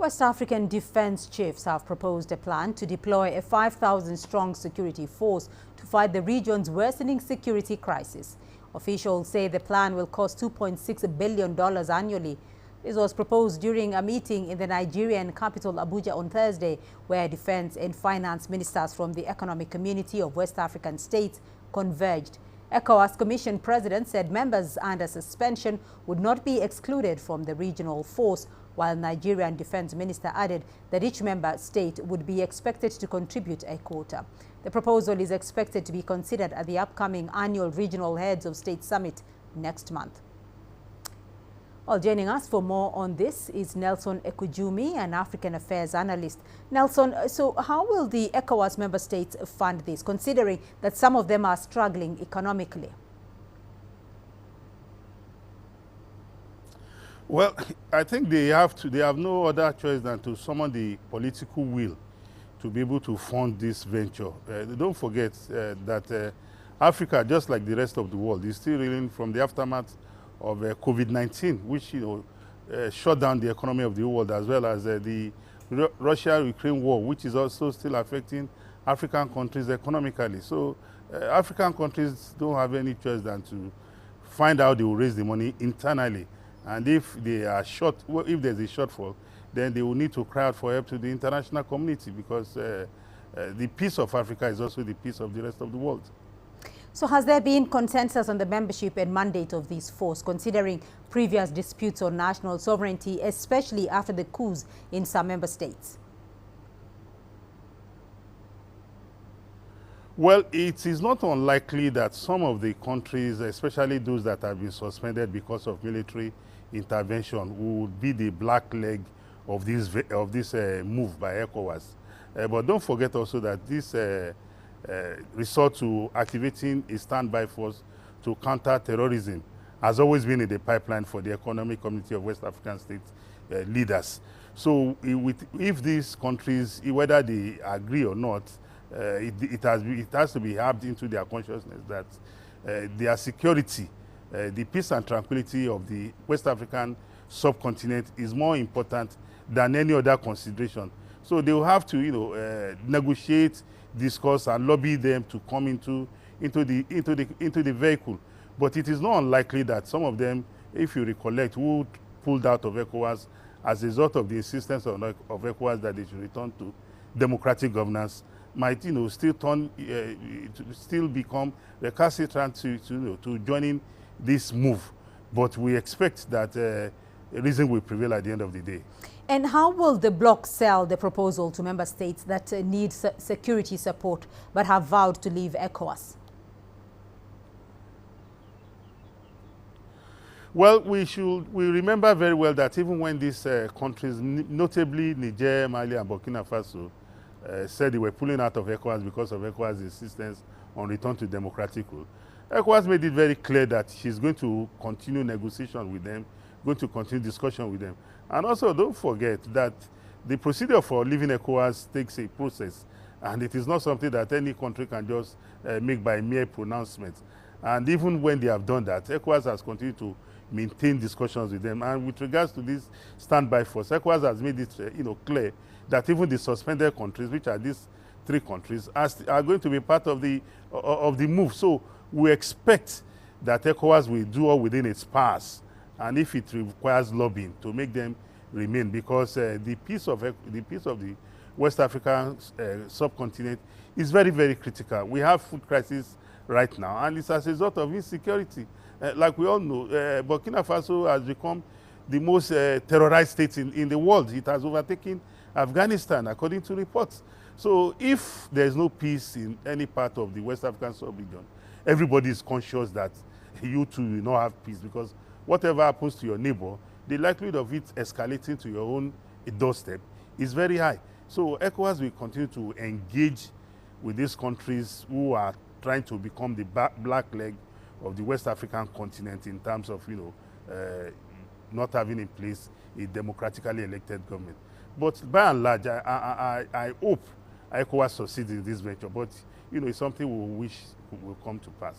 West African defense chiefs have proposed a plan to deploy a 5,000-strong security force to fight the region's worsening security crisis. Officials say the plan will cost $2.6 billion annually. This was proposed during a meeting in the Nigerian capital Abuja on Thursday, where defense and finance ministers from the Economic Community of West African states converged. ECOWAS Commission President said members under suspension would not be excluded from the regional force, while Nigerian Defense Minister added that each member state would be expected to contribute a quota. The proposal is expected to be considered at the upcoming annual Regional Heads of State Summit next month. Well, joining us for more on this is Nelson Ekujumi, an African Affairs analyst. Nelson, so how will the ECOWAS member states fund this, considering that some of them are struggling economically? Well, I think they have no other choice than to summon the political will to be able to fund this venture. Don't forget that Africa, just like the rest of the world, is still reeling from the aftermath of COVID-19, which shut down the economy of the world, as well as the Russia-Ukraine war, which is also still affecting African countries economically. So African countries don't have any choice than to find out they will raise the money internally. And if they are if there's a shortfall, then they will need to cry out for help to the international community, because the peace of Africa is also the peace of the rest of the world. So has there been consensus on the membership and mandate of this force, considering previous disputes on national sovereignty, especially after the coups in some member states? Well, it is not unlikely that some of the countries, especially those that have been suspended because of military intervention, would be the black leg of this move by ECOWAS. But don't forget also that this resort to activating a standby force to counter terrorism has always been in the pipeline for the Economic Community of West African States leaders. So if these countries, whether they agree or not, it has to be harped into their consciousness that their security, the peace and tranquility of the West African subcontinent is more important than any other consideration. So they will have to, negotiate, discuss, and lobby them to come into the vehicle. But it is not unlikely that some of them, if you recollect, who pulled out of ECOWAS as a result of the insistence of ECOWAS that they should return to democratic governance, might still become recalcitrant to joining this move. But we expect that reason will prevail at the end of the day. And how will the bloc sell the proposal to member states that need security support but have vowed to leave ECOWAS? Well, we remember very well that even when these countries, notably Niger, Mali, and Burkina Faso, said they were pulling out of ECOWAS because of ECOWAS' insistence on return to democratic rule, ECOWAS made it very clear that she's going to continue negotiation with them, going to continue discussion with them. And also, don't forget that the procedure for leaving ECOWAS takes a process, and it is not something that any country can just make by mere pronouncement. And even when they have done that, ECOWAS has continued to maintain discussions with them. And with regards to this standby force, ECOWAS has made it clear that even the suspended countries, which are these three countries, are going to be part of the move. So we expect that ECOWAS will do all within its powers, and if it requires lobbying, to make them remain, because the peace of the West African subcontinent is very, very critical. We have food crisis right now, and it's as a result of insecurity. Like we all know, Burkina Faso has become the most terrorized state in the world. It has overtaken Afghanistan, according to reports. So if there's no peace in any part of the West African sub-region, everybody is conscious that you too will not have peace, because whatever happens to your neighbor, the likelihood of it escalating to your own doorstep is very high. So ECOWAS will continue to engage with these countries who are trying to become the black leg of the West African continent in terms of not having in place a democratically elected government. But by and large, I hope ECOWAS succeeds in this venture. But it's something we wish will come to pass.